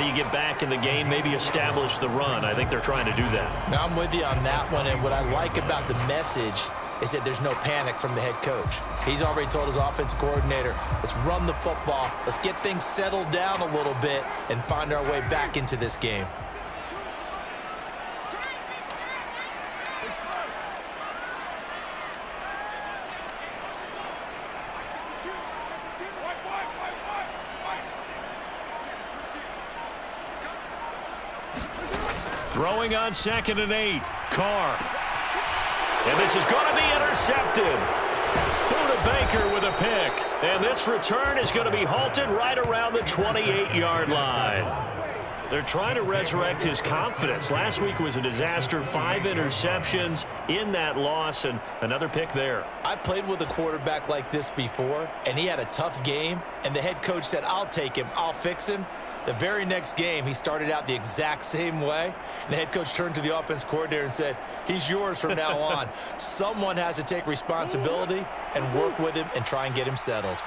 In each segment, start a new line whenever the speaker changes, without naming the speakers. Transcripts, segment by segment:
do you get back in the game, maybe establish the run? I think they're trying to do that.
Now, I'm with you on that one, and what I like about the message is that there's no panic from the head coach. He's already told his offensive coordinator, let's run the football, let's get things settled down a little bit and find our way back into this game.
Throwing on 2nd and 8. Carr. And this is going to be intercepted. Buda Baker with a pick. And this return is going to be halted right around the 28-yard line. They're trying to resurrect his confidence. Last week was a disaster. 5 interceptions in that loss, and another pick there.
I played with a quarterback like this before, and he had a tough game, and the head coach said, I'll take him, I'll fix him. The very next game, he started out the exact same way, and the head coach turned to the offense coordinator and said, he's yours from now on. Someone has to take responsibility and work with him and try and get him settled.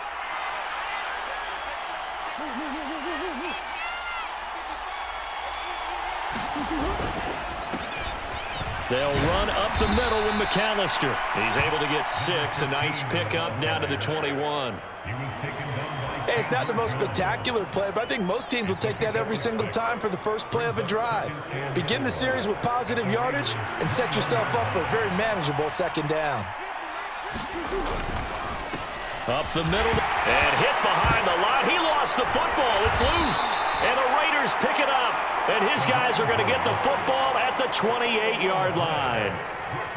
They'll run up the middle with McAllister. He's able to get 6. A nice pickup down to the 21.
Hey, it's not the most spectacular play, but I think most teams will take that every single time for the first play of a drive. Begin the series with positive yardage and set yourself up for a very manageable 2nd down.
Up the middle and hit behind the line. He lost the football. It's loose. And the Raiders pick it up. And his guys are going to get the football at the 28-yard line.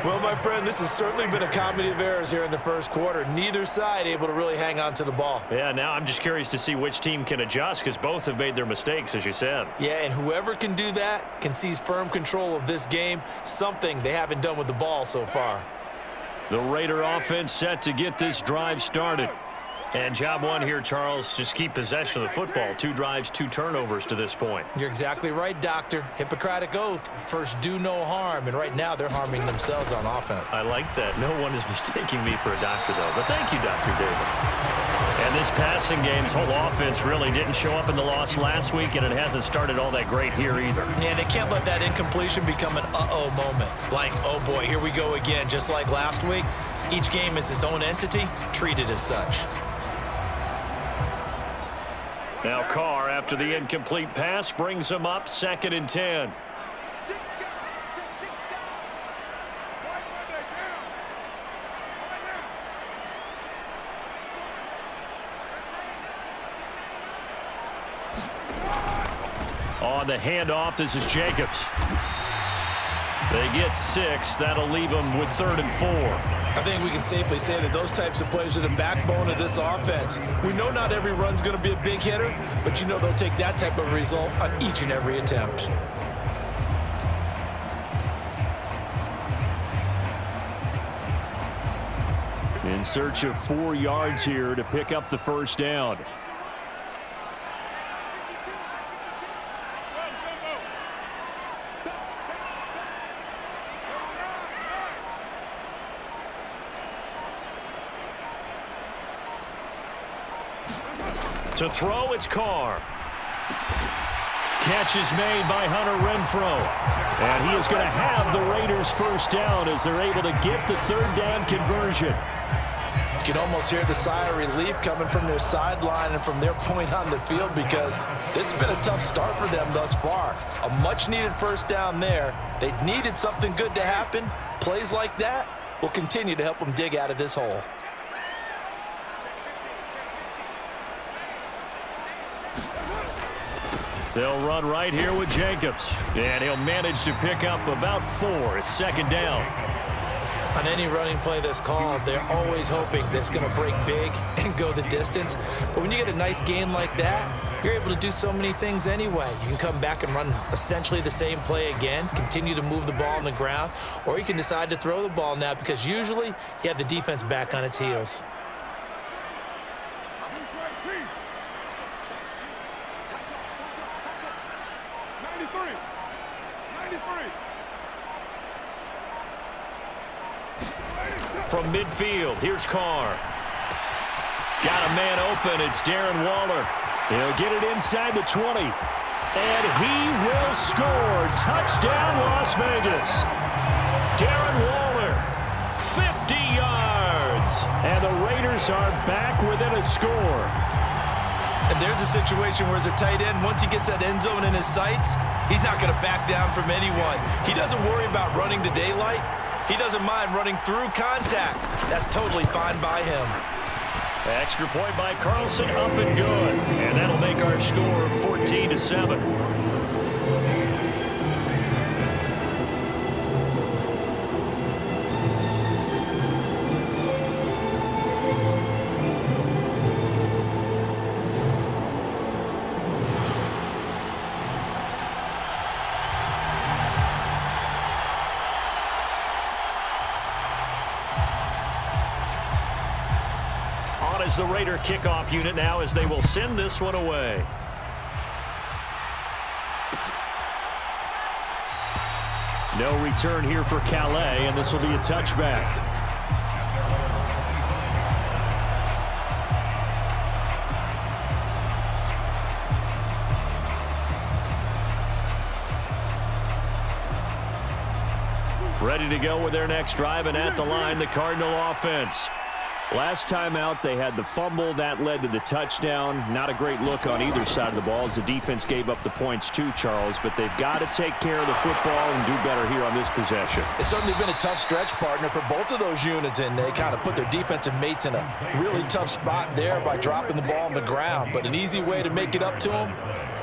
Well, my friend, this has certainly been a comedy of errors here in the first quarter. Neither side able to really hang on to the ball.
Yeah, now I'm just curious to see which team can adjust because both have made their mistakes, as you said.
Yeah, and whoever can do that can seize firm control of this game, something they haven't done with the ball so far.
The Raider offense set to get this drive started. And job one here, Charles, just keep possession of the football. 2 drives, 2 turnovers to this point.
You're exactly right, Doctor. Hippocratic oath. First, do no harm. And right now, they're harming themselves on offense.
I like that. No one is mistaking me for a doctor, though. But thank you, Dr. Davis. And this passing game's whole offense really didn't show up in the loss last week, and it hasn't started all that great here either.
Yeah, they can't let that incompletion become an uh-oh moment. Like, oh, boy, here we go again. Just like last week, each game is its own entity, treated as such.
Now Carr, after the incomplete pass, brings him up 2nd and 10. On the handoff, this is Jacobs. They get 6. That'll leave them with 3rd and 4.
I think we can safely say that those types of plays are the backbone of this offense. We know not every run's going to be a big hitter, but you know they'll take that type of result on each and every attempt.
In search of 4 yards here to pick up the first down. To throw, it's Carr. Catch is made by Hunter Renfrow. And he is going to have the Raiders first down as they're able to get the 3rd down conversion.
You can almost hear the sigh of relief coming from their sideline and from their point on the field because this has been a tough start for them thus far. A much-needed first down there. They needed something good to happen. Plays like that will continue to help them dig out of this hole.
They'll run right here with Jacobs. And he'll manage to pick up about 4. It's 2nd down.
On any running play that's called, they're always hoping that it's going to break big and go the distance. But when you get a nice gain like that, you're able to do so many things anyway. You can come back and run essentially the same play again, continue to move the ball on the ground, or you can decide to throw the ball now because usually you have the defense back on its heels.
From midfield, here's Carr. Got a man open. It's Darren Waller. He'll get it inside the 20. And he will score. Touchdown, Las Vegas. Darren Waller, 50 yards. And the Raiders are back within a score.
And there's a situation where as a tight end, once he gets that end zone in his sights, he's not going to back down from anyone. He doesn't worry about running to daylight. He doesn't mind running through contact. That's totally fine by him.
Extra point by Carlson, up and good. And that'll make our score 14-7. Is the Raider kickoff unit now as they will send this one away. No return here for Calais, and this will be a touchback. Ready to go with their next drive, and at the line, the Cardinal offense. Last time out, they had the fumble. That led to the touchdown. Not a great look on either side of the ball as the defense gave up the points too, Charles. But they've got to take care of the football and do better here on this possession.
It's certainly been a tough stretch, partner, for both of those units, and they kind of put their defensive mates in a really tough spot there by dropping the ball on the ground. But an easy way to make it up to them,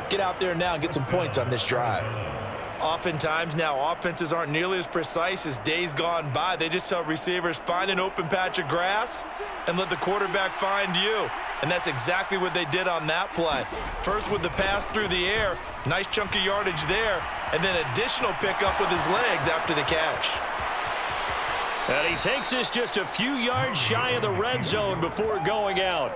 get out there now and get some points on this drive.
Oftentimes now, offenses aren't nearly as precise as days gone by. They just tell receivers, find an open patch of grass and let the quarterback find you. And that's exactly what they did on that play. First with the pass through the air, nice chunk of yardage there, and then additional pickup with his legs after the catch.
And he takes this just a few yards shy of the red zone before going out.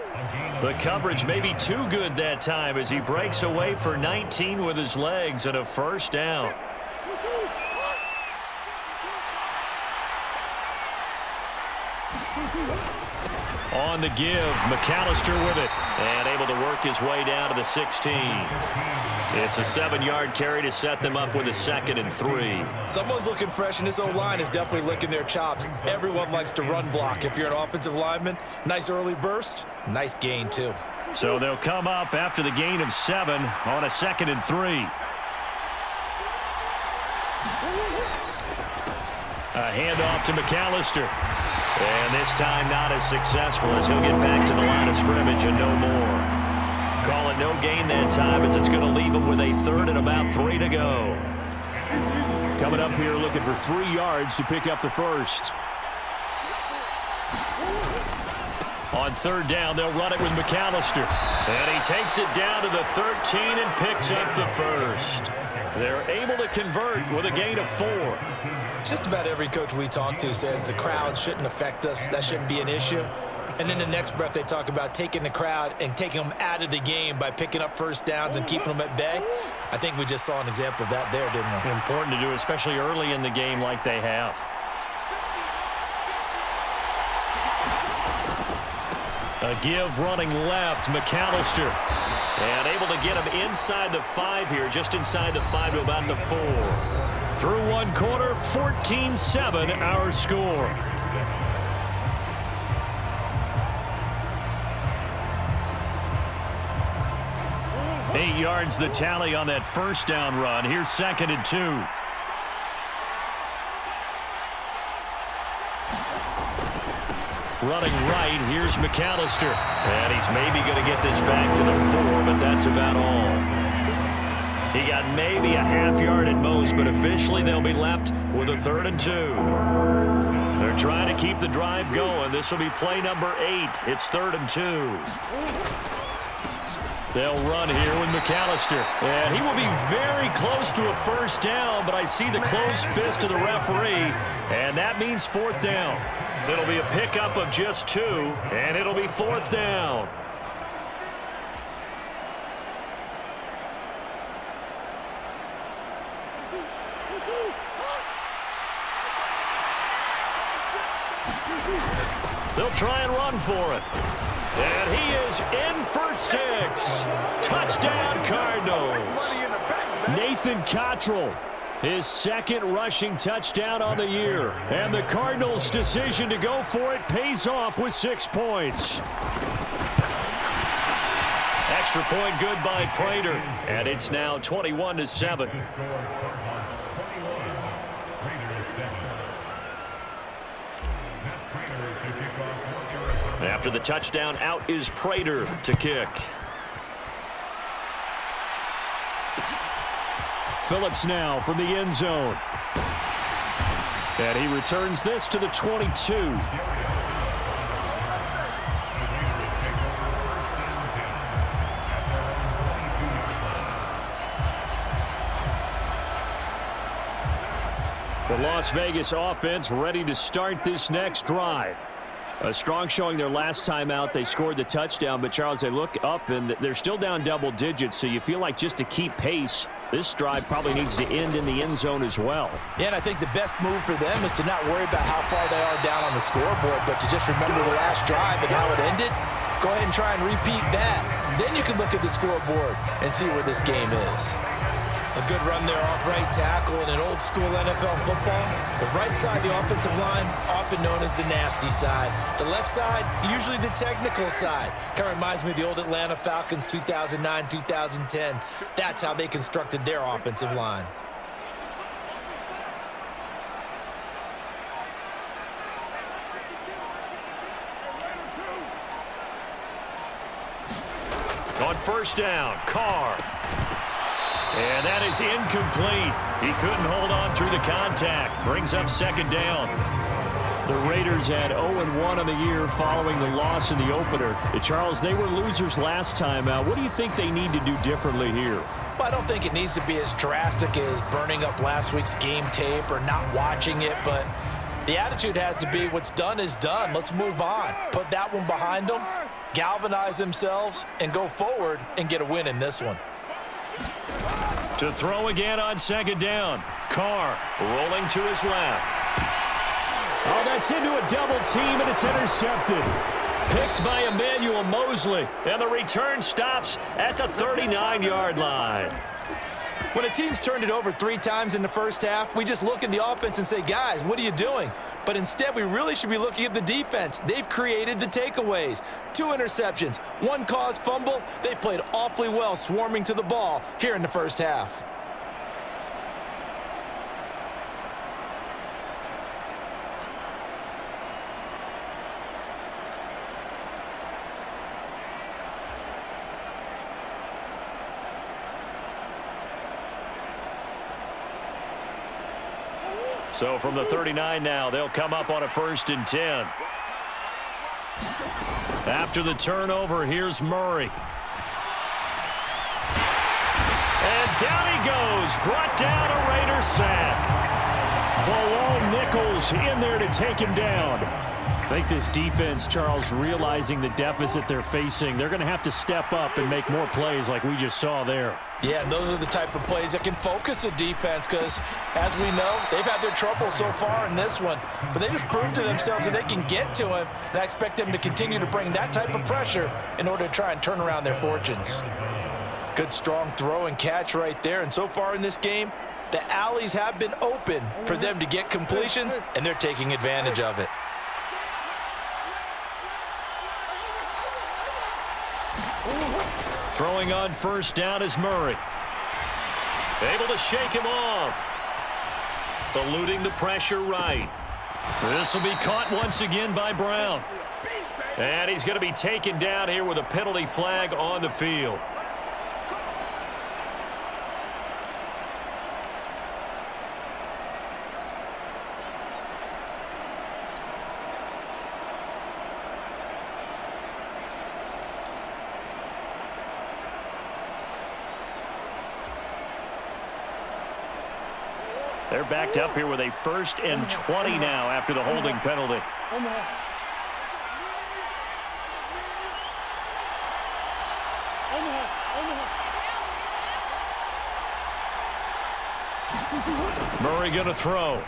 The coverage may be too good that time as he breaks away for 19 with his legs and a first down. On the give, McAllister with it, and able to work his way down to the 16. It's a 7-yard carry to set them up with a 2nd and 3.
Someone's looking fresh, and this O-line is definitely licking their chops. Everyone likes to run block. If you're an offensive lineman, nice early burst, nice gain too.
So they'll come up after the gain of 7 on a 2nd and 3. A handoff to McAllister. And this time not as successful as he'll get back to the line of scrimmage and no more. Call it no gain that time as it's going to leave him with a 3rd and about 3 to go. Coming up here looking for 3 yards to pick up the first. On 3rd down, they'll run it with McAllister. And he takes it down to the 13 and picks up the first. They're able to convert with a gain of 4.
Just about every coach we talk to says the crowd shouldn't affect us. That shouldn't be an issue. And in the next breath, they talk about taking the crowd and taking them out of the game by picking up first downs and keeping them at bay. I think we just saw an example of that there, didn't we?
Important to do, especially early in the game like they have. A give running left, McAllister. And able to get him inside the 5 here, just inside the 5 to about the 4. Through 1 quarter, 14-7 our score. Eight yards the tally on that first down run. Here's 2nd and 2. Running right, here's McAllister. And he's maybe going to get this back to the 4, but that's about all. He got maybe a half yard at most, but officially they'll be left with a 3rd and 2. They're trying to keep the drive going. This will be play number 8. It's 3rd and 2. They'll run here with McAllister. And he will be very close to a first down, but I see the closed fist of the referee, and that means 4th down. It'll be a pickup of just 2, and it'll be 4th down. They'll try and run for it. And he is in for 6. Touchdown, Cardinals. Nathan Cottrell, his second rushing touchdown on the year. And the Cardinals' decision to go for it pays off with 6 points. Extra point good by Prater. And it's now 21-7. After the touchdown, out is Prater to kick. Phillips now from the end zone. And he returns this to the 22. The Las Vegas offense ready to start this next drive. A strong showing their last time out. They scored the touchdown, but Charles, they look up and they're still down double digits, so you feel like just to keep pace, this drive probably needs to end in the end zone as well.
Yeah, and I think the best move for them is to not worry about how far they are down on the scoreboard, but to just remember the last drive and how it ended. Go ahead and try and repeat that. Then you can look at the scoreboard and see where this game is. A good run there off right tackle in an old-school NFL football. The right side, the offensive line, often known as the nasty side. The left side, usually the technical side. Kind of reminds me of the old Atlanta Falcons 2009, 2010. That's how they constructed their offensive line.
On first down, Carr. And that is incomplete. He couldn't hold on through the contact. Brings up second down. The Raiders had 0-1 on the year following the loss in the opener. Charles, they were losers last time out. What do you think they need to do differently here?
Well, I don't think it needs to be as drastic as burning up last week's game tape or not watching it, but the attitude has to be what's done is done. Let's move on. Put that one behind them, galvanize themselves, and go forward and get a win in this one.
To throw again on second down. Carr rolling to his left. Oh, that's into a double team, and it's intercepted. Picked by Emmanuel Mosley, and the return stops at the 39-yard line.
When a team's turned it over 3 times in the first half, we just look at the offense and say, guys, what are you doing? But instead, we really should be looking at the defense. They've created the takeaways. 2 interceptions, 1 caused fumble. They played awfully well swarming to the ball here in the first half.
So from the 39 now, they'll come up on a 1st and 10. After the turnover, here's Murray. And down he goes. Brought down a Raider sack. Bilal Nichols in there to take him down. I think this defense, Charles, realizing the deficit they're facing, they're going to have to step up and make more plays like we just saw there.
Yeah, and those are the type of plays that can focus a defense because, as we know, they've had their trouble so far in this one. But they just proved to themselves that they can get to him, and I expect them to continue to bring that type of pressure in order to try and turn around their fortunes. Good, strong throw and catch right there. And so far in this game, the alleys have been open for them to get completions, and they're taking advantage of it.
Throwing on first down is Murray. Able to shake him off. Eluding the pressure right. This will be caught once again by Brown. And he's going to be taken down here with a penalty flag on the field. They're backed up here with a 1st and 20 now after the holding penalty. Murray going to throw.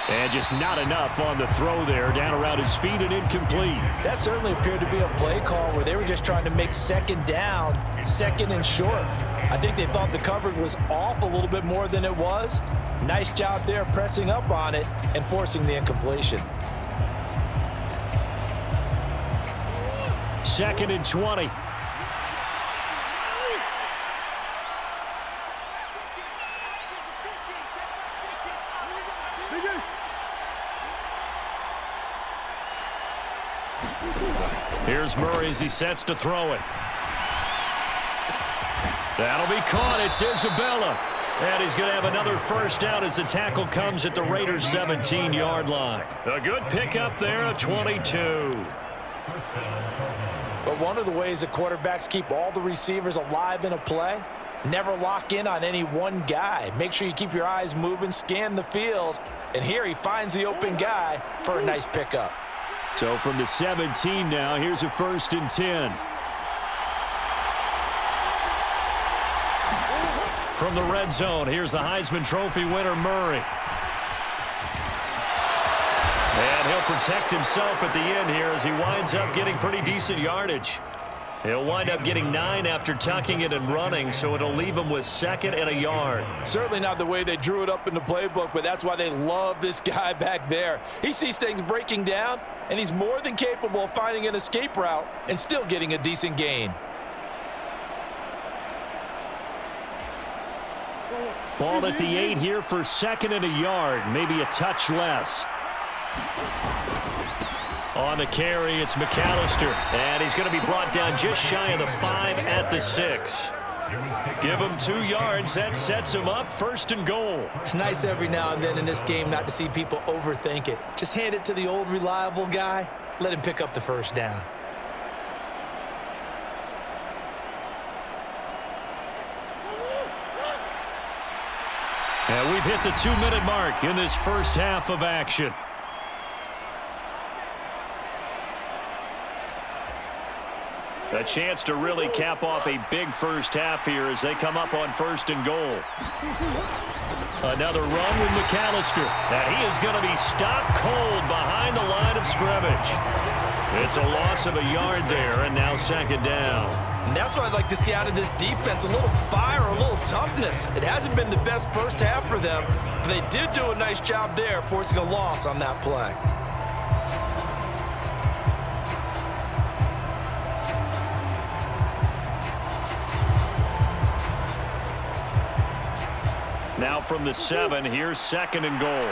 And just not enough on the throw there, down around his feet and incomplete.
That certainly appeared to be a play call where they were just trying to make second down, second and short. I think they thought the coverage was off a little bit more than it was. Nice job there pressing up on it and forcing the incompletion.
2nd and 20. Here's Murray as he sets to throw it. That'll be caught. It's Isabella. And he's going to have another first down as the tackle comes at the Raiders' 17-yard line. A good pickup there, a 22.
But one of the ways that quarterbacks keep all the receivers alive in a play, never lock in on any one guy. Make sure you keep your eyes moving, scan the field. And here he finds the open guy for a nice pickup.
So from the 17 now, here's a 1st and 10. From the red zone, here's the Heisman Trophy winner, Murray. And he'll protect himself at the end here as he winds up getting pretty decent yardage. He'll wind up getting 9 after tucking it and running, so it'll leave him with 2nd and a yard.
Certainly not the way they drew it up in the playbook, but that's why they love this guy back there. He sees things breaking down, and he's more than capable of finding an escape route and still getting a decent gain.
Ball at the 8 here for 2nd and a yard, maybe a touch less. On the carry, it's McAllister, and he's going to be brought down just shy of the 5 at the 6. Give him 2 yards. That sets him up 1st and goal.
It's nice every now and then in this game not to see people overthink it. Just hand it to the old reliable guy. Let him pick up the first down.
And we've hit the 2-minute mark in this first half of action. A chance to really cap off a big first half here as they come up on 1st and goal. Another run with McAllister. And he is going to be stopped cold behind the line of scrimmage. It's a loss of a yard there, and now 2nd down.
And that's what I'd like to see out of this defense, a little fire, a little toughness. It hasn't been the best first half for them, but they did do a nice job there forcing a loss on that play.
Now from the 7, here's 2nd and goal.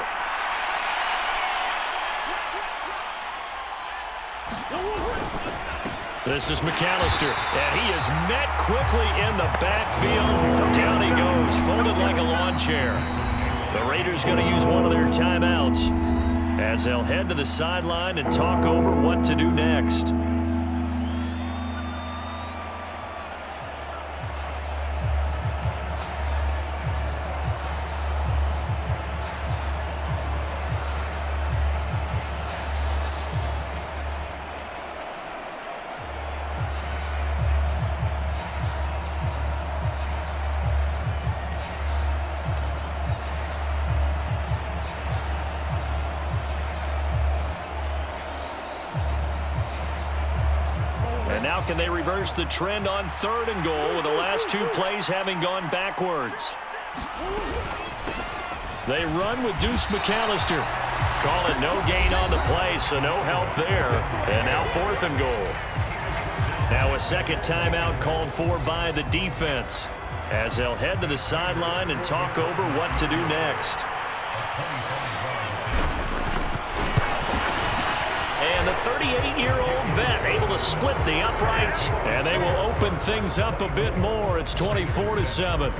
This is McAllister, and he is met quickly in the backfield. Down he goes, folded like a lawn chair. The Raiders going to use one of their timeouts as they'll head to the sideline and talk over what to do next. Now can they reverse the trend on 3rd and goal with the last 2 plays having gone backwards? They run with Deuce McAllister. Call it no gain on the play, so no help there. And now 4th and goal. Now a 2nd timeout called for by the defense as they'll head to the sideline and talk over what to do next. And the 38-year-old vet able to split the uprights, and they will open things up a bit more. It's 24-7.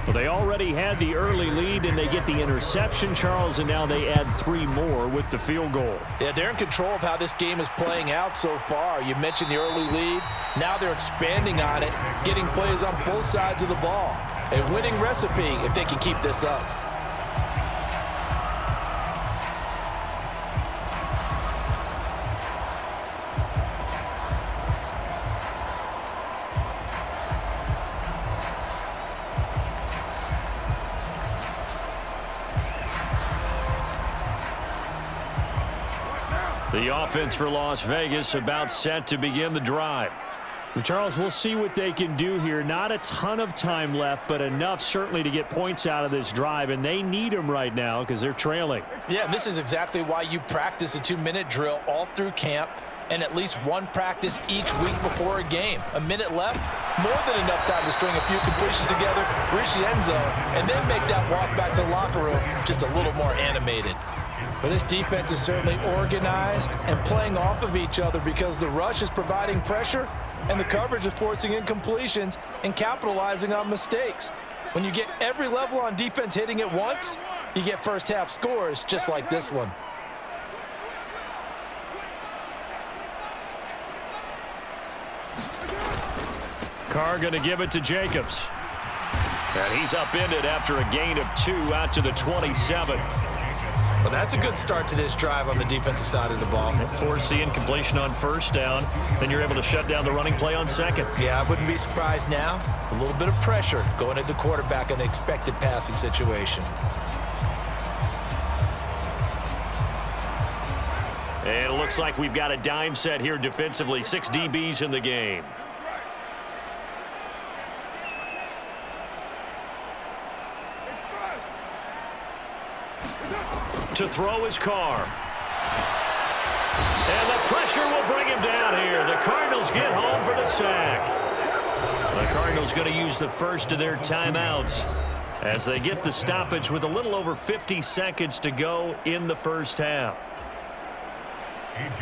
Well, they already had the early lead, and they get the interception, Charles, and now they add 3 more with the field goal.
Yeah, they're in control of how this game is playing out so far. You mentioned the early lead. Now they're expanding on it, getting plays on both sides of the ball. A winning recipe if they can keep this up.
The offense for Las Vegas about set to begin the drive.
Charles, we'll see what they can do here. Not a ton of time left, but enough certainly to get points out of this drive, and they need them right now because they're trailing.
Yeah, this is exactly why you practice a 2-minute drill all through camp and at least one practice each week before a game. A minute left, more than enough time to string a few completions together, reach the end zone, and then make that walk back to the locker room just a little more animated. But this defense is certainly organized and playing off of each other because the rush is providing pressure and the coverage is forcing incompletions and capitalizing on mistakes. When you get every level on defense hitting at once, you get first half scores just like this one.
Carr going to give it to Jacobs. And he's upended after a gain of 2 out to the 27.
Well, that's a good start to this drive on the defensive side of the ball.
Force the incompletion on first down. Then you're able to shut down the running play on second.
Yeah, I wouldn't be surprised now. A little bit of pressure going at the quarterback in an expected passing situation.
And it looks like we've got a dime set here defensively. 6 DBs in the game. To throw his Carr. And the pressure will bring him down here. The Cardinals get home for the sack. The Cardinals going to use the first of their timeouts as they get the stoppage with a little over 50 seconds to go in the first half.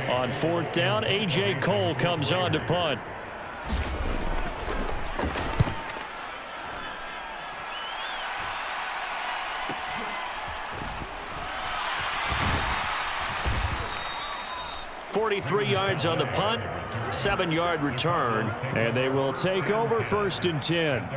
On 4th down, A.J. Cole comes on to punt. .43 yards on the punt, 7-yard return, and they will take over 1st and 10.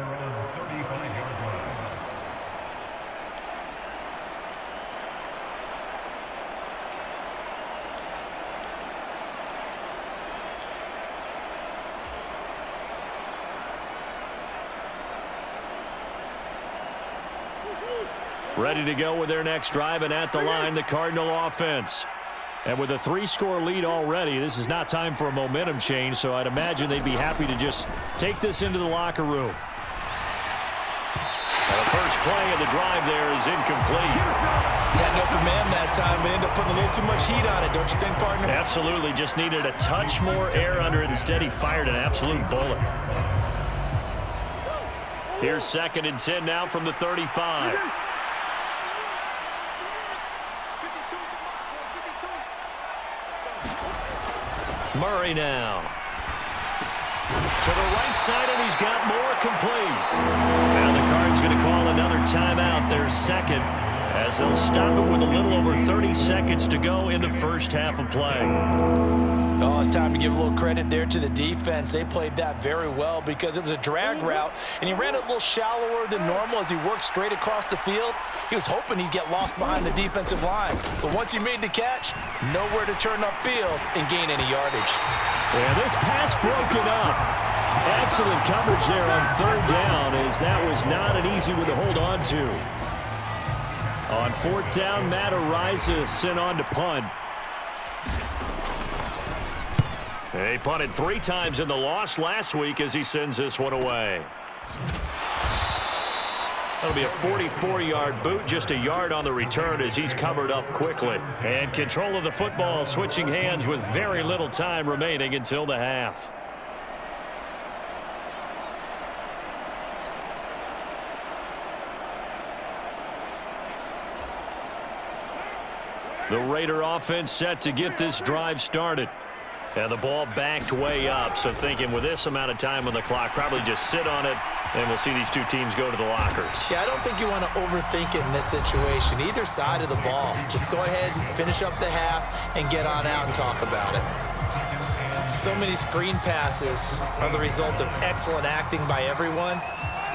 Ready to go with their next drive, and at the line, the Cardinal offense. And with a 3-score lead already, this is not time for a momentum change, so I'd imagine they'd be happy to just take this into the locker room. And the first play of the drive there is incomplete.
Had an open man that time, but ended up putting a little too much heat on it, don't you think, partner?
Absolutely, just needed a touch more air under it. Instead, he fired an absolute bullet. Here's 2nd and 10 now from the 35. Murray now. To the right side, and he's got more complete. Now the Cards going to call another timeout, their second, as they'll stop it with a little over 30 seconds to go in the first half of play.
Oh, it's time to give a little credit there to the defense. They played that very well because it was a drag route, and he ran it a little shallower than normal as he worked straight across the field. He was hoping he'd get lost behind the defensive line. But once he made the catch, nowhere to turn upfield and gain any yardage.
Yeah, this pass broken up. Excellent coverage there on 3rd down, as that was not an easy one to hold on to. On 4th down, Matt Araiza sent on to punt. He punted 3 times in the loss last week as he sends this one away. That'll be a 44-yard boot, just a yard on the return as he's covered up quickly. And control of the football switching hands with very little time remaining until the half. The Raider offense set to get this drive started. And the ball backed way up, so thinking with this amount of time on the clock, probably just sit on it, and we'll see these two teams go to the lockers.
Yeah, I don't think you want to overthink it in this situation. Either side of the ball. Just go ahead and finish up the half and get on out and talk about it. So many screen passes are the result of excellent acting by everyone.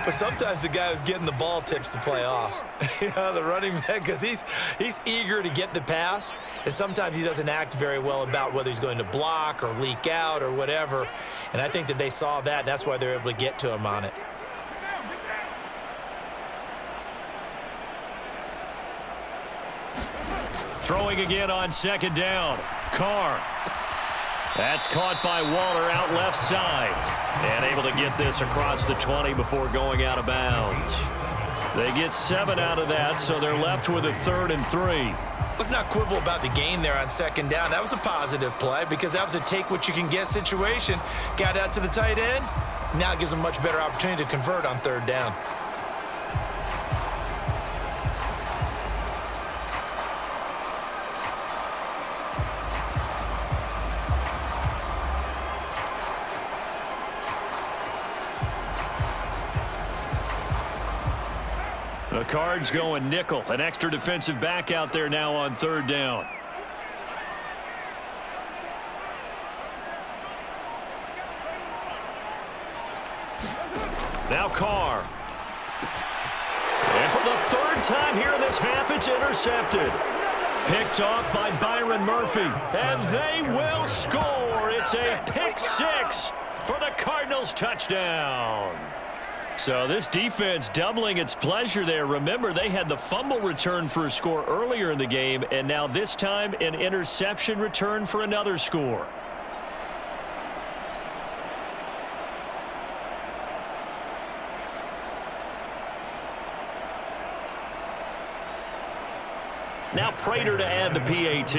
But sometimes the guy who's getting the ball tips the play off. The running back, because he's eager to get the pass, and sometimes he doesn't act very well about whether he's going to block or leak out or whatever. And I think that they saw that, and that's why they're able to get to him on it.
Throwing again on 2nd down. Carr. That's caught by Waller out left side. And able to get this across the 20 before going out of bounds. They get 7 out of that, so they're left with a 3rd and 3.
Let's not quibble about the gain there on 2nd down. That was a positive play because that was a take-what-you-can-get situation. Got out to the tight end. Now it gives them a much better opportunity to convert on 3rd down.
The Cards going nickel. An extra defensive back out there now on 3rd down. Now Carr. And for the 3rd time here in this half, it's intercepted. Picked off by Byron Murphy. And they will score. It's a pick 6 for the Cardinals touchdown. So this defense doubling its pleasure there. Remember, they had the fumble return for a score earlier in the game, and now this time an interception return for another score. Now Prater to add the PAT.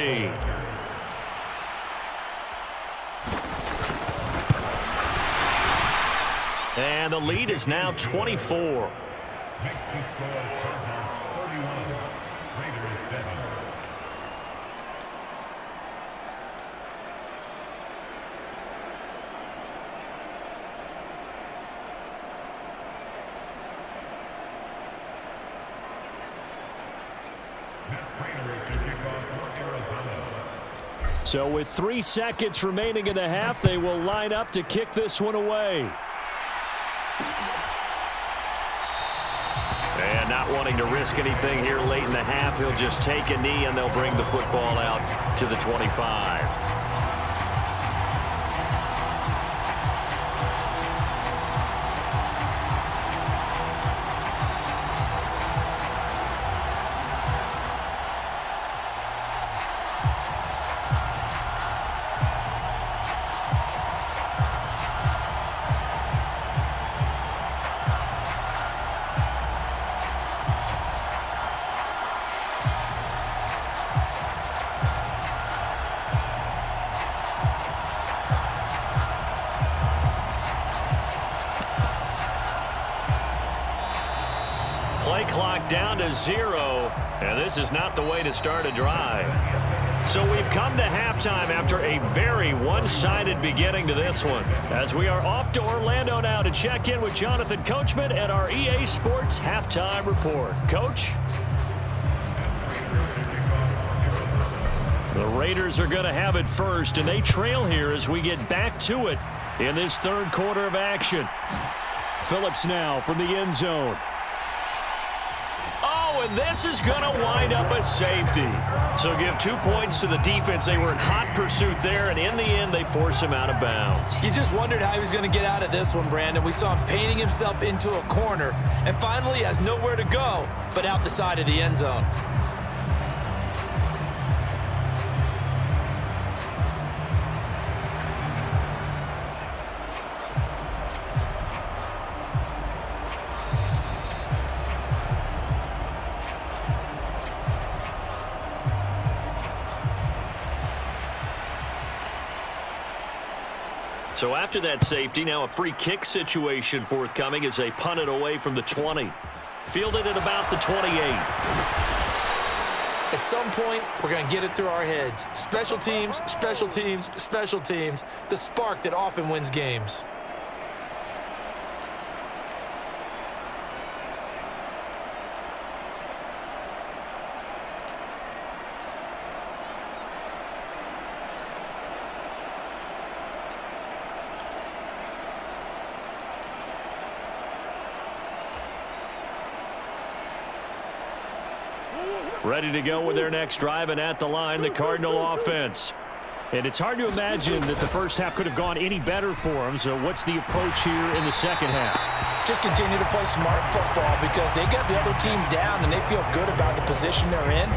And the lead is now 24.
Next to score, Cardinals 31, Raiders 7.
So with 3 seconds remaining in the half, they will line up to kick this one away.
And not wanting to risk anything here late in the half, he'll just take a knee and they'll bring the football out to the 25. Play clock down to 0, and this is not the way to start a drive. So we've come to halftime after a very one-sided beginning to this one, as we are off to Orlando now to check in with Jonathan Coachman at our EA Sports Halftime Report. Coach? The Raiders are going to have it first, and they trail here as we get back to it in this 3rd quarter of action. Phillips now from the end zone. And this is going to wind up a safety. So give 2 points to the defense. They were in hot pursuit there, and in the end, they force him out of bounds.
You just wondered how he was going to get out of this one, Brandon. We saw him painting himself into a corner, and finally has nowhere to go but out the side of the end zone.
So after that safety, now a free kick situation forthcoming as they punt it away from the 20. Fielded at about the 28.
At some point, we're going to get it through our heads. Special teams, special teams, special teams. The spark that often wins games.
Ready to go with their next drive, and at the line, the Cardinal offense. And it's hard to imagine that the first half could have gone any better for them. So what's the approach here in the second half?
Just continue to play smart football because they got the other team down and they feel good about the position they're in.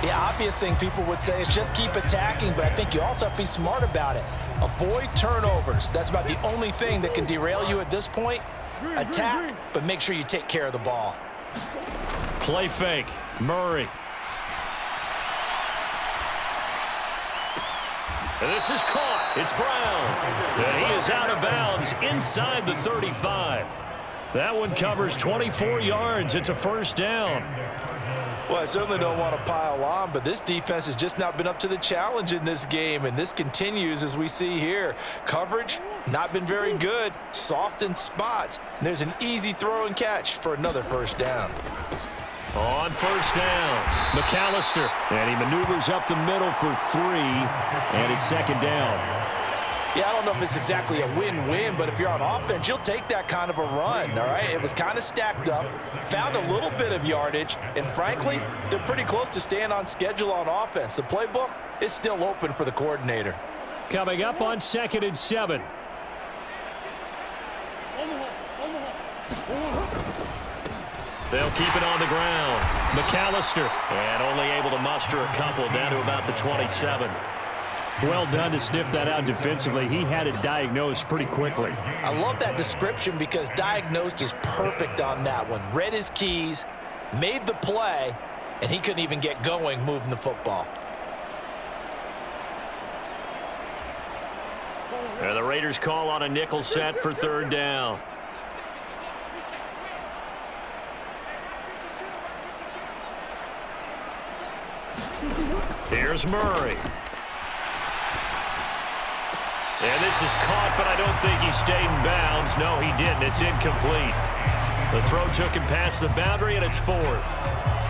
The obvious thing people would say is just keep attacking, but I think you also have to be smart about it. Avoid turnovers. That's about the only thing that can derail you at this point. Attack, but make sure you take care of the ball.
Play fake. Murray. And this is caught. It's Brown. And he is out of bounds inside the 35. That one covers 24 yards. It's a first down.
Well, I certainly don't want to pile on, but this defense has just not been up to the challenge in this game, and this continues as we see here. Coverage, not been very good. Soft in spots. And there's an easy throw and catch for another first down.
On first down, McAllister. And he maneuvers up the middle for 3, and it's second down.
Yeah, I don't know if it's exactly a win-win, but if you're on offense, you'll take that kind of a run, all right? It was kind of stacked up, found a little bit of yardage, and frankly, they're pretty close to staying on schedule on offense. The playbook is still open for the coordinator.
Coming up on 2nd and 7.
They'll keep it on the ground. McAllister, and only able to muster a couple down to about the 27.
Well done to sniff that out defensively. He had it diagnosed pretty quickly.
I love that description because diagnosed is perfect on that one. Read his keys, made the play, and he couldn't even get going moving the football.
And the Raiders call on a nickel set for third down. Here's Murray. And this is caught, but I don't think he stayed in bounds. No, he didn't. It's incomplete. The throw took him past the boundary, and it's 4th.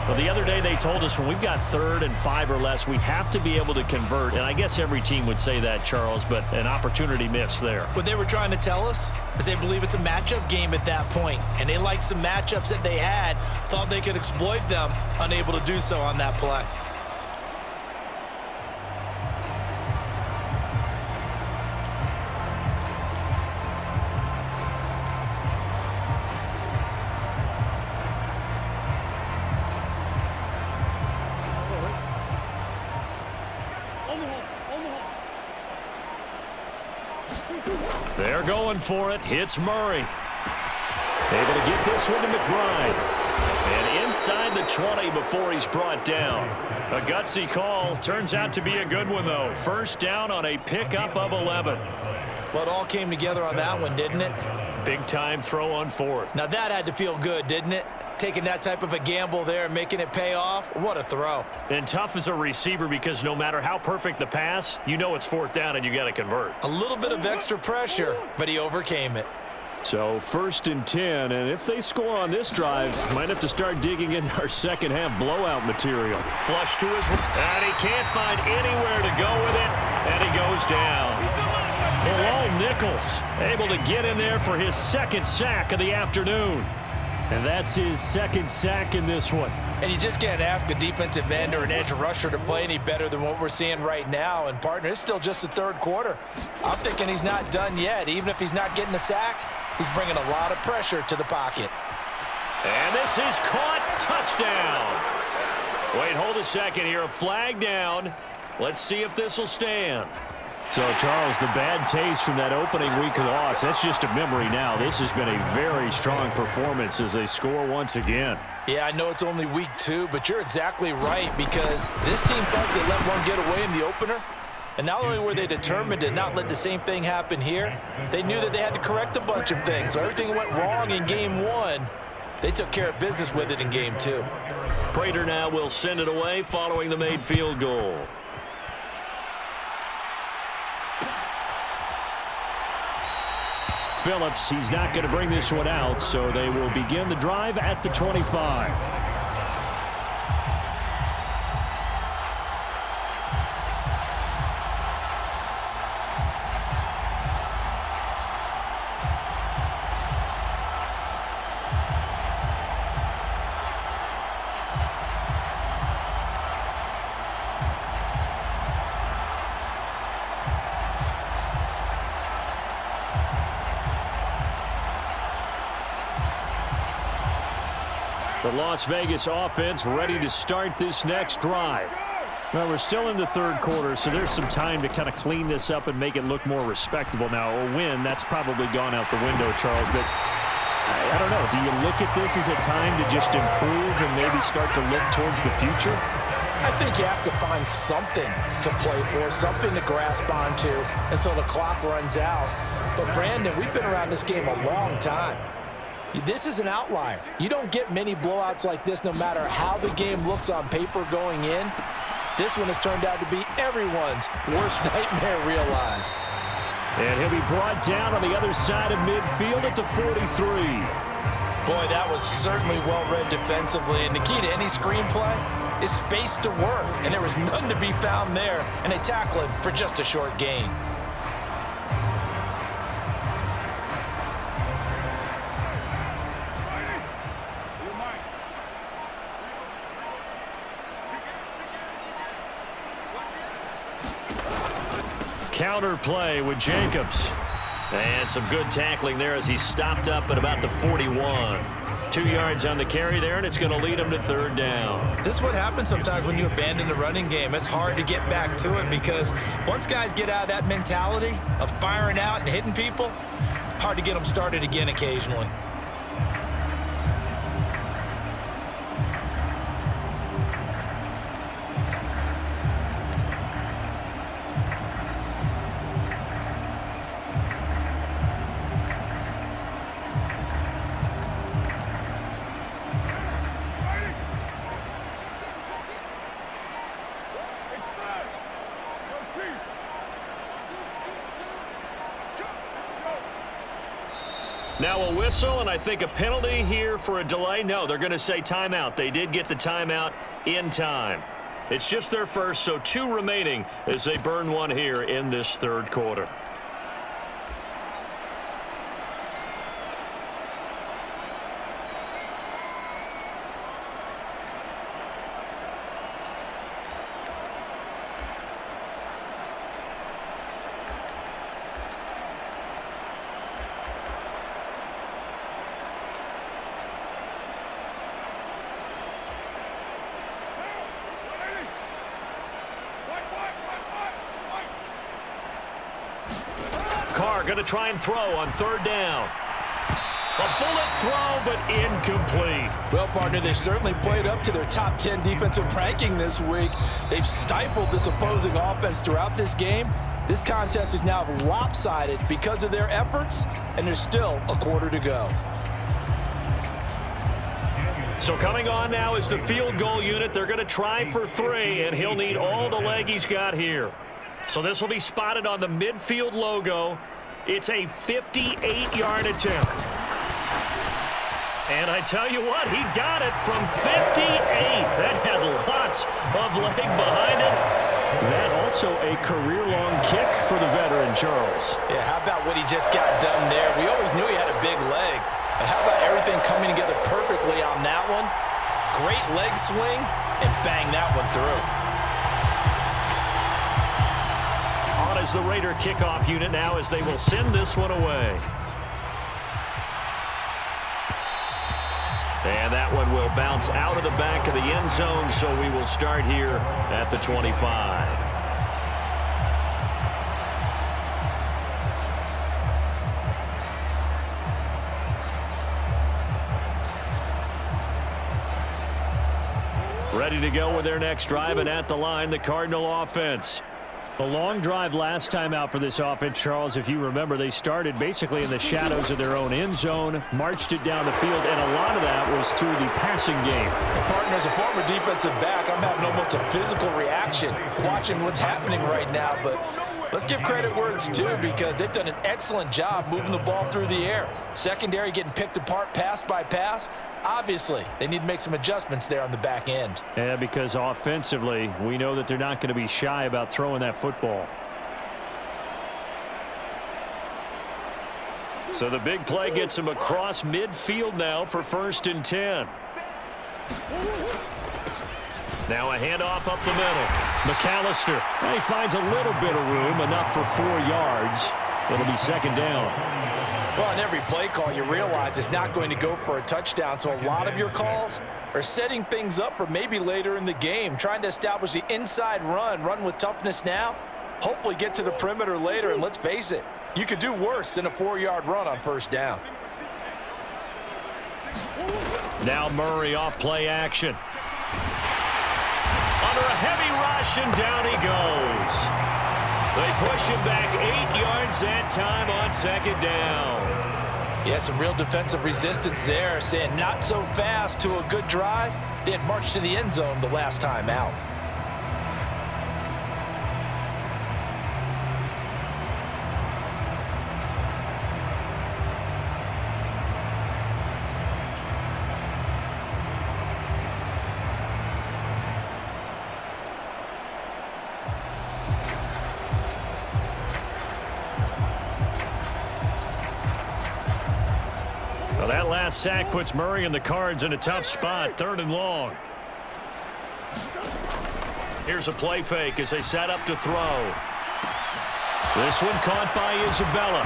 Well, the other day they told us when we've got 3rd and 5 or less, we have to be able to convert. And I guess every team would say that, Charles, but an opportunity missed there.
What they were trying to tell us is they believe it's a matchup game at that point, and they liked some matchups that they had, thought they could exploit them, unable to do so on that play.
They're going for it. Hits Murray. Able to get this one to McBride. And inside the 20 before he's brought down. A gutsy call. Turns out to be a good one, though. First down on a pickup of 11.
Well, it all came together on that one, didn't it?
Big-time throw on 4th.
Now, that had to feel good, didn't it? Taking that type of a gamble there and making it pay off. What a throw.
And tough as a receiver because no matter how perfect the pass, you know it's 4th down and you got to convert.
A little bit of extra pressure, but he overcame it.
So 1st and 10, and if they score on this drive, might have to start digging in our second half blowout material.
Flush to his right, and he can't find anywhere to go with it, and he goes down. Bilal Nichols able to get in there for his 2nd sack of the afternoon.
And that's his 2nd sack in this one.
And you just can't ask a defensive end or an edge rusher to play any better than what we're seeing right now. And, partner, it's still just the 3rd quarter. I'm thinking he's not done yet. Even if he's not getting a sack, he's bringing a lot of pressure to the pocket.
And this is caught. Touchdown. Wait, hold a second here. A flag down. Let's see if this will stand.
So, Charles, the bad taste from that opening week loss, that's just a memory now. This has been a very strong performance as they score once again.
Yeah, I know it's only week 2, but you're exactly right because this team thought they let one get away in the opener. And not only were they determined to not let the same thing happen here, they knew that they had to correct a bunch of things. So everything went wrong in game 1. They took care of business with it in game 2.
Prater now will send it away following the made field goal.
Phillips, he's not going to bring this one out, so they will begin the drive at the 25.
The Las Vegas offense ready to start this next drive.
Well, we're still in the third quarter, so there's some time to kind of clean this up and make it look more respectable. Now, a win, that's probably gone out the window, Charles, but I don't know. Do you look at this as a time to just improve and maybe start to look towards the future?
I think you have to find something to play for, something to grasp onto until the clock runs out. But, Brandon, we've been around this game a long time. This is an outlier. You don't get many blowouts like this no matter how the game looks on paper going in. This one has turned out to be everyone's worst nightmare realized.
And he'll be brought down on the other side of midfield at the 43.
Boy, that was certainly well-read defensively. And the key to any screenplay is space to work. And there was none to be found there. And they tackle him for just a short gain.
Counter play with Jacobs. And some good tackling there as he stopped up at about the 41. 2 yards on the carry there, and it's going to lead him to third down.
This is what happens sometimes when you abandon the running game. It's hard to get back to it because once guys get out of that mentality of firing out and hitting people, hard to get them started again occasionally.
Now a whistle, and I think a penalty here for a delay. No, they're going to say timeout. They did get the timeout in time. It's just their first, so 2 remaining as they burn one here in this third quarter. Going to try and throw on third down. A bullet throw, but incomplete.
Well, partner, they've certainly played up to their top 10 defensive ranking this week. They've stifled this opposing offense throughout this game. This contest is now lopsided because of their efforts, and there's still a quarter to go.
So coming on now is the field goal unit. They're going to try for 3, and he'll need all the leg he's got here. So this will be spotted on the midfield logo. It's a 58-yard attempt. And I tell you what, he got it from 58. That had lots of leg behind it. That also a career-long kick for the veteran, Charles.
Yeah, how about what he just got done there? We always knew he had a big leg. But how about everything coming together perfectly on that one? Great leg swing, and bang that one through.
As the Raider kickoff unit now as they will send this one away. And that one will bounce out of the back of the end zone, so we will start here at the 25. Ready to go with their next drive, and at the line, the Cardinal offense.
A long drive last time out for this offense, Charles. If you remember, they started basically in the shadows of their own end zone, marched it down the field, and a lot of that was through the passing game.
Partner, as a former defensive back, I'm having almost a physical reaction watching what's happening right now. But let's give credit where it's due because they've done an excellent job moving the ball through the air. Secondary getting picked apart pass by pass. Obviously, they need to make some adjustments there on the back end.
Yeah, because offensively, we know that they're not going to be shy about throwing that football.
So the big play gets him across midfield now for 1st and 10. Now a handoff up the middle. McAllister.
He finds a little bit of room, enough for 4 yards. It'll be 2nd down.
Well, on every play call, you realize it's not going to go for a touchdown, so a lot of your calls are setting things up for maybe later in the game, trying to establish the inside run with toughness now, hopefully get to the perimeter later, and let's face it, you could do worse than a 4-yard run on first down.
Now Murray off play action. Under a heavy rush, and down he goes. They push him back 8 yards that time on second down.
Yeah, some real defensive resistance there, saying not so fast to a good drive. They had marched to the end zone the last time out.
Well, that last sack puts Murray and the Cards in a tough spot, 3rd and long. Here's a play fake as they set up to throw. This one caught by Isabella.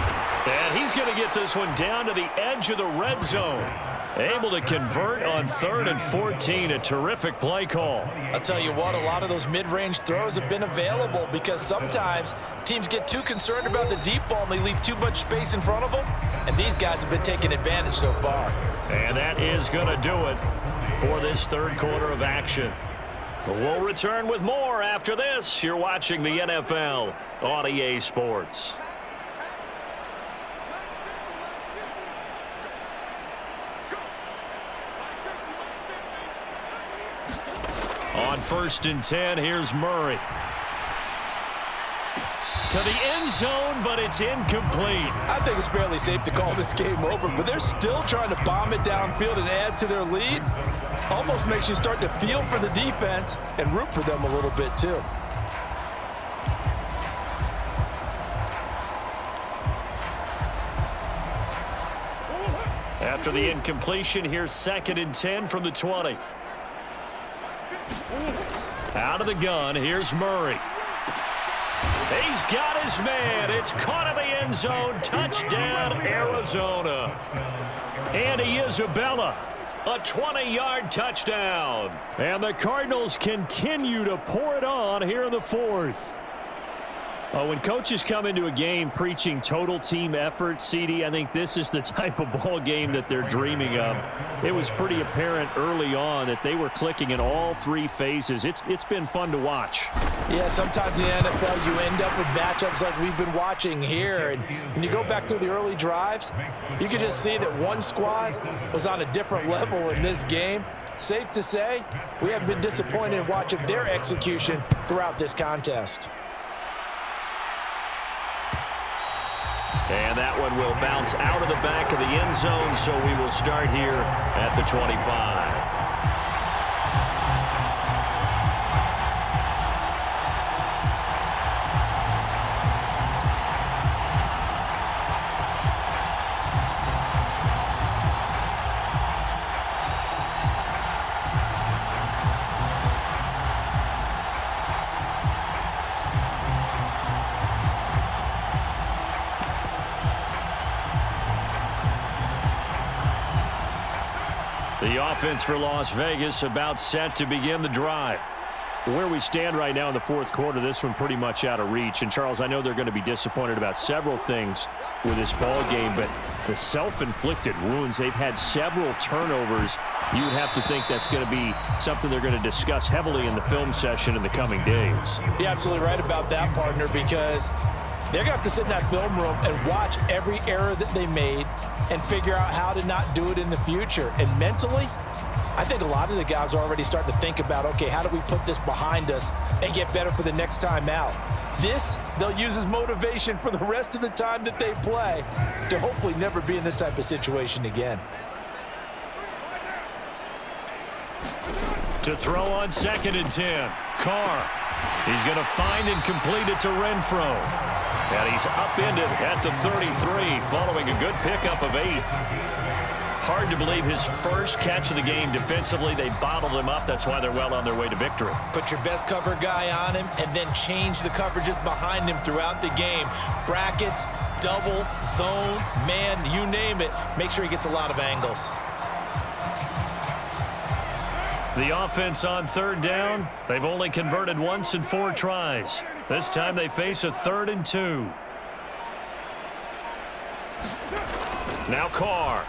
And he's going to get this one down to the edge of the red zone. Able to convert on 3rd and 14. A terrific play call.
I'll tell you what, a lot of those mid-range throws have been available because sometimes teams get too concerned about the deep ball and they leave too much space in front of them. And these guys have been taking advantage so far.
And that is going to do it for this 3rd quarter of action. We'll return with more after this. You're watching the NFL on EA Sports. On 1st and 10, here's Murray. To the end zone, but it's incomplete.
I think it's fairly safe to call this game over, but they're still trying to bomb it downfield and add to their lead. Almost makes you start to feel for the defense and root for them a little bit too.
After the incompletion, here's 2nd and 10 from the 20. Out of the gun, here's Murray. He's got his man. It's caught in the end zone. Touchdown, Arizona. Andy Isabella, a 20-yard touchdown. And the Cardinals continue to pour it on here in the 4th. Oh, when coaches come into a game preaching total team effort, CD, I think this is the type of ball game that they're dreaming of. It was pretty apparent early on that they were clicking in all 3 phases. It's been fun to watch.
Yeah, sometimes in the NFL you end up with matchups like we've been watching here. And when you go back through the early drives, you can just see that one squad was on a different level in this game. Safe to say, we have been disappointed in watching their execution throughout this contest.
And that one will bounce out of the back of the end zone, so we will start here at the 25. The offense for Las Vegas about set to begin the drive. Where we stand right now in the 4th quarter, this one pretty much out of reach. And, Charles, I know they're going to be disappointed about several things with this ball game, but the self-inflicted wounds, they've had several turnovers. You would have to think that's going to be something they're going to discuss heavily in the film session in the coming days.
You're absolutely right about that, partner, because they're going to have to sit in that film room and watch every error that they made and figure out how to not do it in the future. And mentally, I think a lot of the guys are already starting to think about, okay, how do we put this behind us and get better for the next time out? This, they'll use as motivation for the rest of the time that they play to hopefully never be in this type of situation again.
To throw on 2nd and 10, Carr. He's going to find and complete it to Renfro. And he's upended at the 33 following a good pickup of 8. Hard to believe his first catch of the game defensively. They bottled him up. That's why they're well on their way to victory.
Put your best cover guy on him and then change the coverages behind him throughout the game. Brackets, double, zone, man, you name it. Make sure he gets a lot of angles.
The offense on third down, they've only converted once in 4 tries. This time they face a 3rd and 2. Now Carr.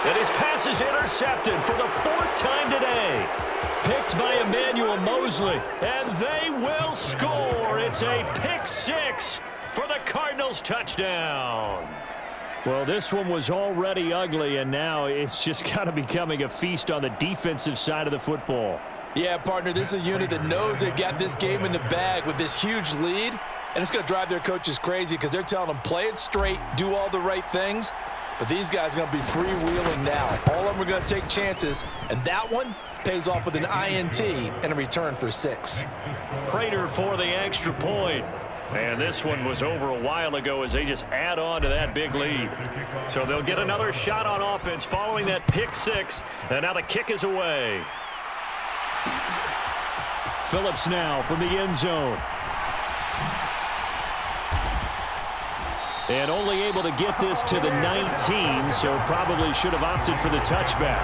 And his pass is intercepted for the 4th time today. Picked by Emmanuel Mosley, and they will score. It's a pick 6 for the Cardinals touchdown.
Well, this one was already ugly, and now it's just kind of becoming a feast on the defensive side of the football.
Yeah, partner, this is a unit that knows they've got this game in the bag with this huge lead, and it's going to drive their coaches crazy because they're telling them play it straight, do all the right things. But these guys are going to be freewheeling now. All of them are going to take chances, and that one pays off with an INT and a return for 6.
Prater for the extra point. And this one was over a while ago as they just add on to that big lead. So they'll get another shot on offense following that pick 6. And now the kick is away.
Phillips now from the end zone. And only able to get this to the 19, so probably should have opted for the touchback.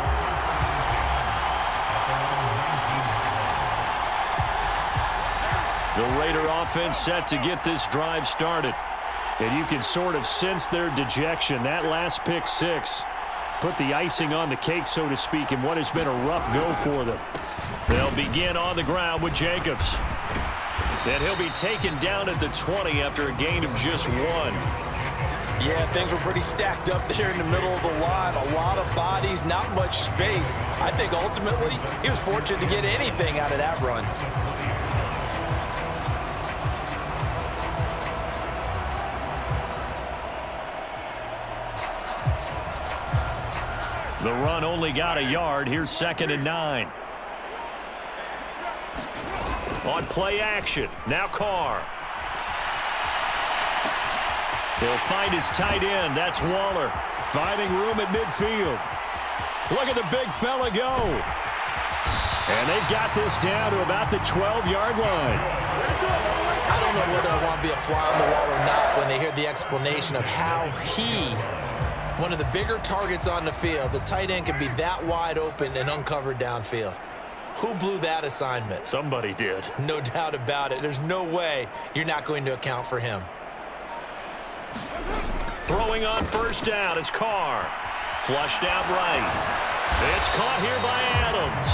The Raider offense set to get this drive started. And you can sort of sense their dejection. That last pick 6 put the icing on the cake, so to speak, in what has been a rough go for them. They'll begin on the ground with Jacobs. And he'll be taken down at the 20 after a gain of just 1.
Yeah, things were pretty stacked up there in the middle of the line. A lot of bodies, not much space. I think ultimately he was fortunate to get anything out of that run.
The run only got a yard. Here's 2nd and 9. On play action. Now Carr. He'll find his tight end. That's Waller. Finding room at midfield. Look at the big fella go. And they've got this down to about the 12-yard line.
I don't know whether I want to be a fly on the wall or not when they hear the explanation of how he, one of the bigger targets on the field, the tight end can be that wide open and uncovered downfield. Who blew that assignment?
Somebody did.
No doubt about it. There's no way you're not going to account for him.
Throwing on first down is Carr. Flushed out right. It's caught here by Adams.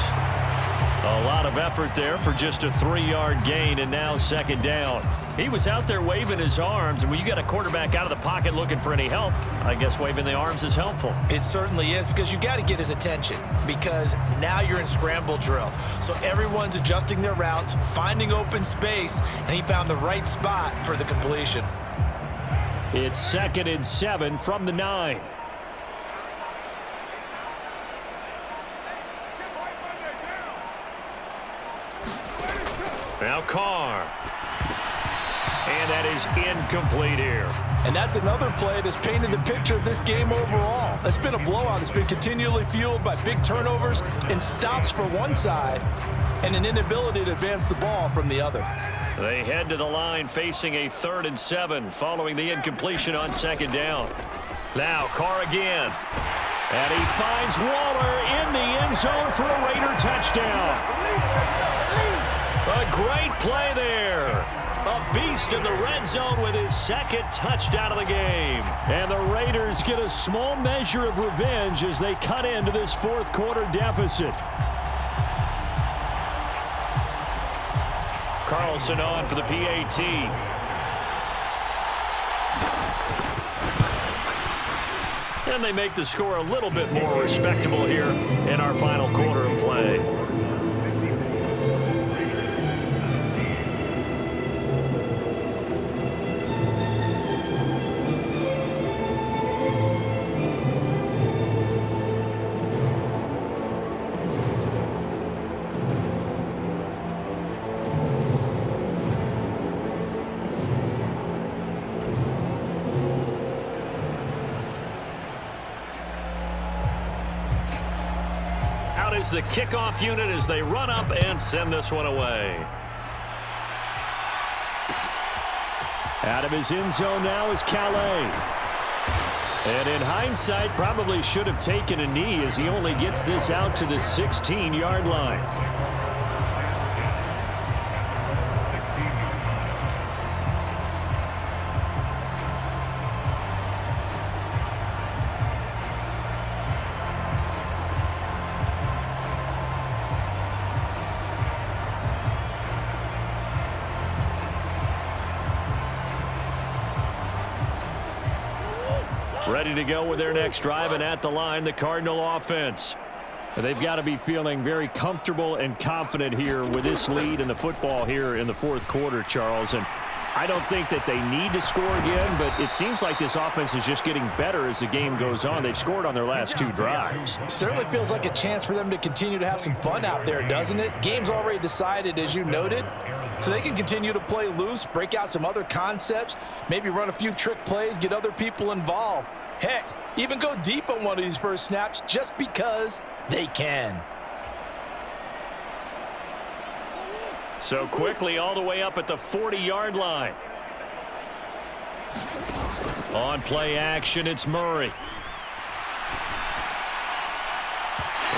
A lot of effort there for just a 3-yard gain, and now 2nd down. He was out there waving his arms, and when you got a quarterback out of the pocket looking for any help, I guess waving the arms is helpful.
It certainly is, because you got to get his attention, because now you're in scramble drill. So everyone's adjusting their routes, finding open space, and he found the right spot for the completion.
It's 2nd and 7 from the 9.
Now Carr. And that is incomplete here.
And that's another play that's painted the picture of this game overall. It's been a blowout. It's been continually fueled by big turnovers and stops for one side and an inability to advance the ball from the other.
They head to the line facing a 3rd and 7 following the incompletion on 2nd down. Now Carr again. And he finds Waller in the end zone for a Raider touchdown. A great play there. A beast in the red zone with his 2nd touchdown of the game.
And the Raiders get a small measure of revenge as they cut into this 4th quarter deficit.
Carlson on for the PAT. And they make the score a little bit more respectable here in our final quarter of play. Is the kickoff unit as they run up and send this one away. Out of his end zone now is Calais. And in hindsight, probably should have taken a knee as he only gets this out to the 16-yard line. Ready to go with their next drive, and at the line, the Cardinal offense. They've got to be feeling very comfortable and confident here with this lead in the football here in the fourth quarter, Charles. And I don't think that they need to score again, but it seems like this offense is just getting better as the game goes on. They've scored on their last 2 drives.
Certainly feels like a chance for them to continue to have some fun out there, doesn't it? Game's already decided, as you noted, so they can continue to play loose, break out some other concepts, maybe run a few trick plays, get other people involved. Heck, even go deep on one of these first snaps just because they can.
So quickly all the way up at the 40-yard line. On play action, it's Murray.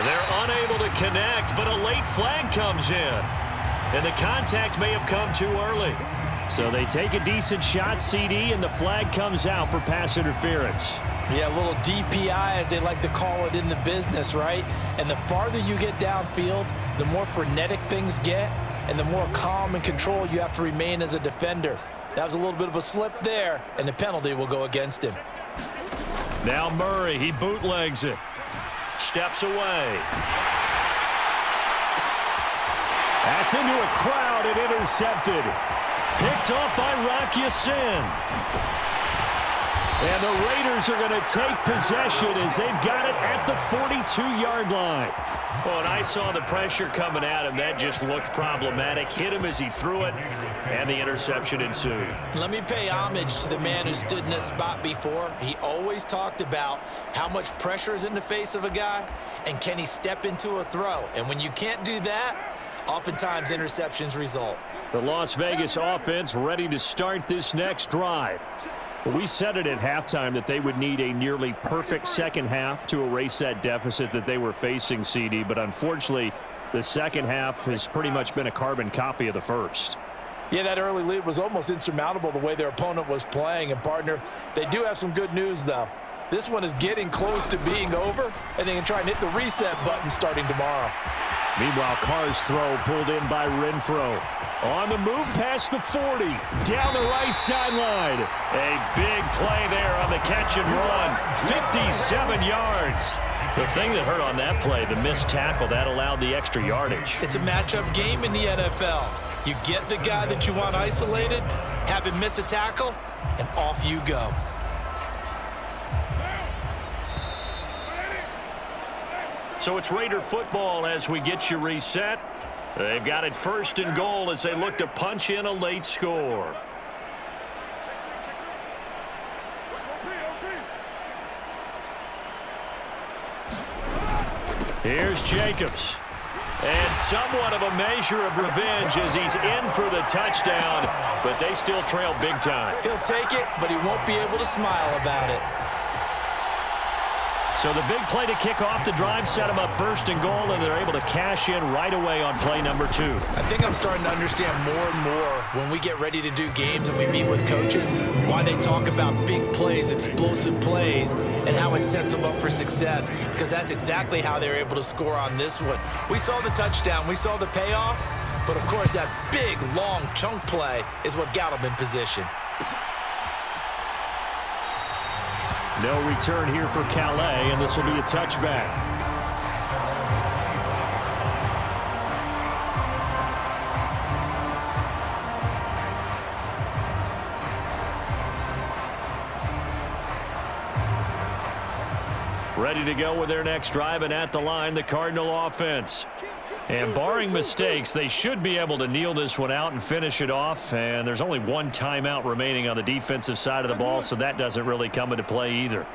They're unable to connect, but a late flag comes in. And the contact may have come too early. So they take a decent shot, CD, and the flag comes out for pass interference.
Yeah, a little DPI, as they like to call it in the business, right? And the farther you get downfield, the more frenetic things get, and the more calm and control you have to remain as a defender. That was a little bit of a slip there, and the penalty will go against him.
Now Murray, he bootlegs it. Steps away. That's into a crowd and intercepted. Picked off by Rock Ya-Sin. And the Raiders are going to take possession as they've got it at the 42-yard line. Well, and I saw the pressure coming at him. That just looked problematic. Hit him as he threw it, and the interception ensued.
Let me pay homage to the man who stood in this spot before. He always talked about how much pressure is in the face of a guy, and can he step into a throw. And when you can't do that, oftentimes interceptions result.
The Las Vegas offense ready to start this next drive. We said it at halftime that they would need a nearly perfect second half to erase that deficit that they were facing, CD, but unfortunately, the second half has pretty much been a carbon copy of the first.
Yeah, that early lead was almost insurmountable the way their opponent was playing. And, partner, they do have some good news, though. This one is getting close to being over, and they can try and hit the reset button starting tomorrow.
Meanwhile, Carr's throw pulled in by Renfro. On the move past the 40. Down the right sideline. A big play there on the catch and run. 57 yards. The thing that hurt on that play, the missed tackle, that allowed the extra yardage.
It's a matchup game in the NFL. You get the guy that you want isolated, have him miss a tackle, and off you go.
So it's Raider football as we get you reset. They've got it first and goal as they look to punch in a late score. Here's Jacobs. And somewhat of a measure of revenge as he's in for the touchdown, but they still trail big time.
He'll take it, but he won't be able to smile about it.
So the big play to kick off the drive set them up first and goal, and they're able to cash in right away on play number 2.
I think I'm starting to understand more and more when we get ready to do games and we meet with coaches why they talk about big plays, explosive plays, and how it sets them up for success, because that's exactly how they're able to score on this one. We saw the touchdown. We saw the payoff, but, of course, that big, long chunk play is what got them in position.
No return here for Calais, and this will be a touchback. Ready to go with their next drive, and at the line, the Cardinal offense. And barring mistakes, they should be able to kneel this one out and finish it off. And there's only one timeout remaining on the defensive side of the ball, so that doesn't really come into play either.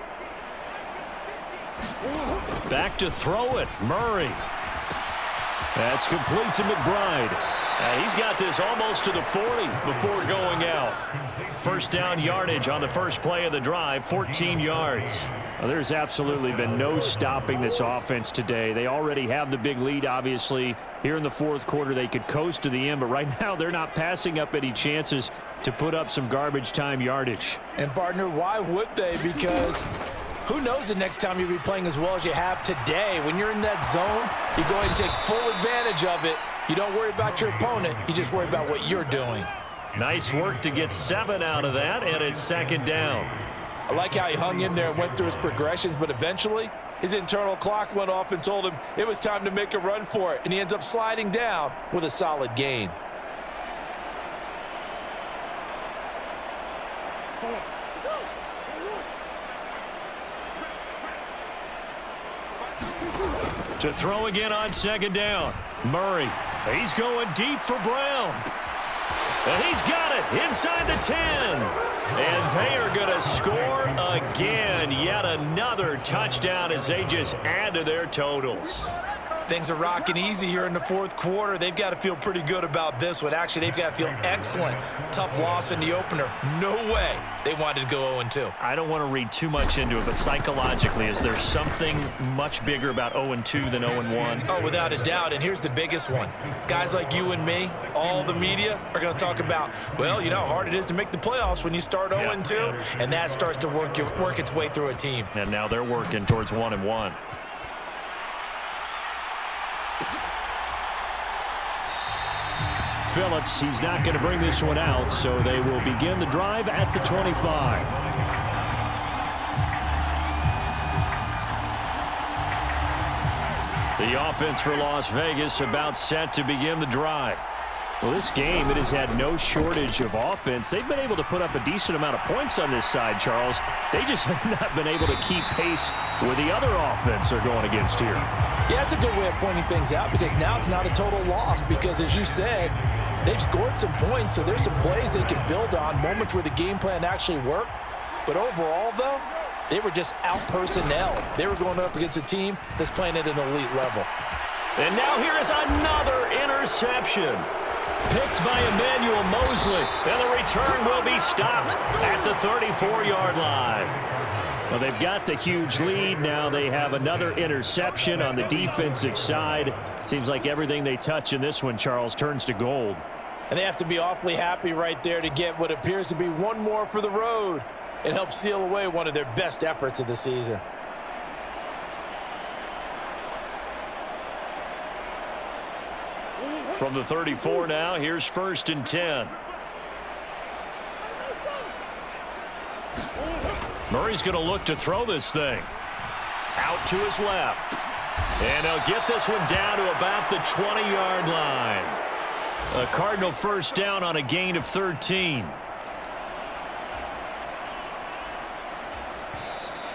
Back to throw it, Murray. That's complete to McBride. He's got this almost to the 40 before going out. First down yardage on the first play of the drive, 14 yards.
Well, there's absolutely been no stopping this offense today. They already have the big lead, obviously. Here in the fourth quarter, they could coast to the end, but right now they're not passing up any chances to put up some garbage time yardage.
And, partner, why would they? Because who knows the next time you'll be playing as well as you have today. When you're in that zone, you go ahead and take full advantage of it. You don't worry about your opponent. You just worry about what you're doing.
Nice work to get 7 out of that, and it's second down.
I like how he hung in there and went through his progressions, but eventually his internal clock went off and told him it was time to make a run for it, and he ends up sliding down with a solid gain.
To throw again on second down. Murray, he's going deep for Brown. And he's got it inside the 10. And they are going to score again. Yet another touchdown as they just add to their totals.
Things are rocking easy here in the fourth quarter. They've got to feel pretty good about this one. Actually, they've got to feel excellent. Tough loss in the opener. No way they wanted to go 0-2.
I don't want to read too much into it, but psychologically, is there something much bigger about 0-2 than 0-1?
Oh, without a doubt, and here's the biggest one. Guys like you and me, all the media, are going to talk about, well, you know how hard it is to make the playoffs when you start 0-2, and that starts to work its way through a team.
And now they're working towards 1-1.
Phillips, he's not going to bring this one out, so they will begin the drive at the 25. The offense for Las Vegas about set to begin the drive. Well, this game, it has had no shortage of offense. They've been able to put up a decent amount of points on this side, Charles. They just have not been able to keep pace with the other offense they're going against here.
Yeah, that's a good way of pointing things out because now it's not a total loss because, as you said, they've scored some points, so there's some plays they can build on, moments where the game plan actually worked. But overall, though, they were just out-personnel. They were going up against a team that's playing at an elite level.
And now here is another interception. Picked by Emmanuel Mosley, and the return will be stopped at the 34-yard line. Well, they've got the huge lead. Now they have another interception on the defensive side. Seems like everything they touch in this one, Charles, turns to gold.
And they have to be awfully happy right there to get what appears to be one more for the road. It helps seal away one of their best efforts of the season.
From the 34 now, here's 1st and 10. Murray's going to look to throw this thing. Out to his left. And he'll get this one down to about the 20-yard line. A Cardinal first down on a gain of 13.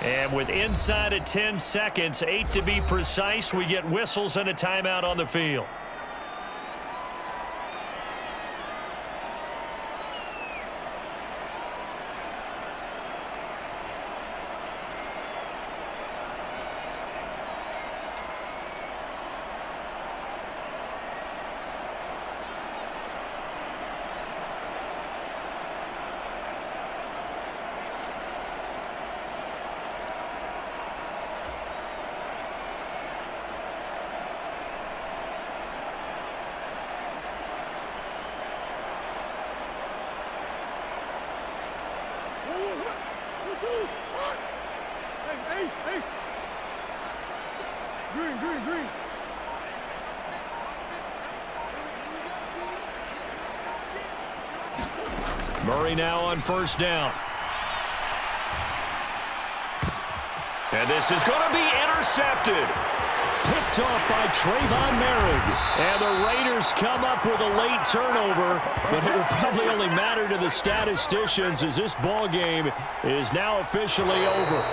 And with inside of 10 seconds, 8 to be precise, we get whistles and a timeout on the field. Murray now on first down. And this is going to be intercepted. Picked off by Trayvon Merrick. And the Raiders come up with a late turnover, but it will probably only matter to the statisticians as this ball game is now officially over.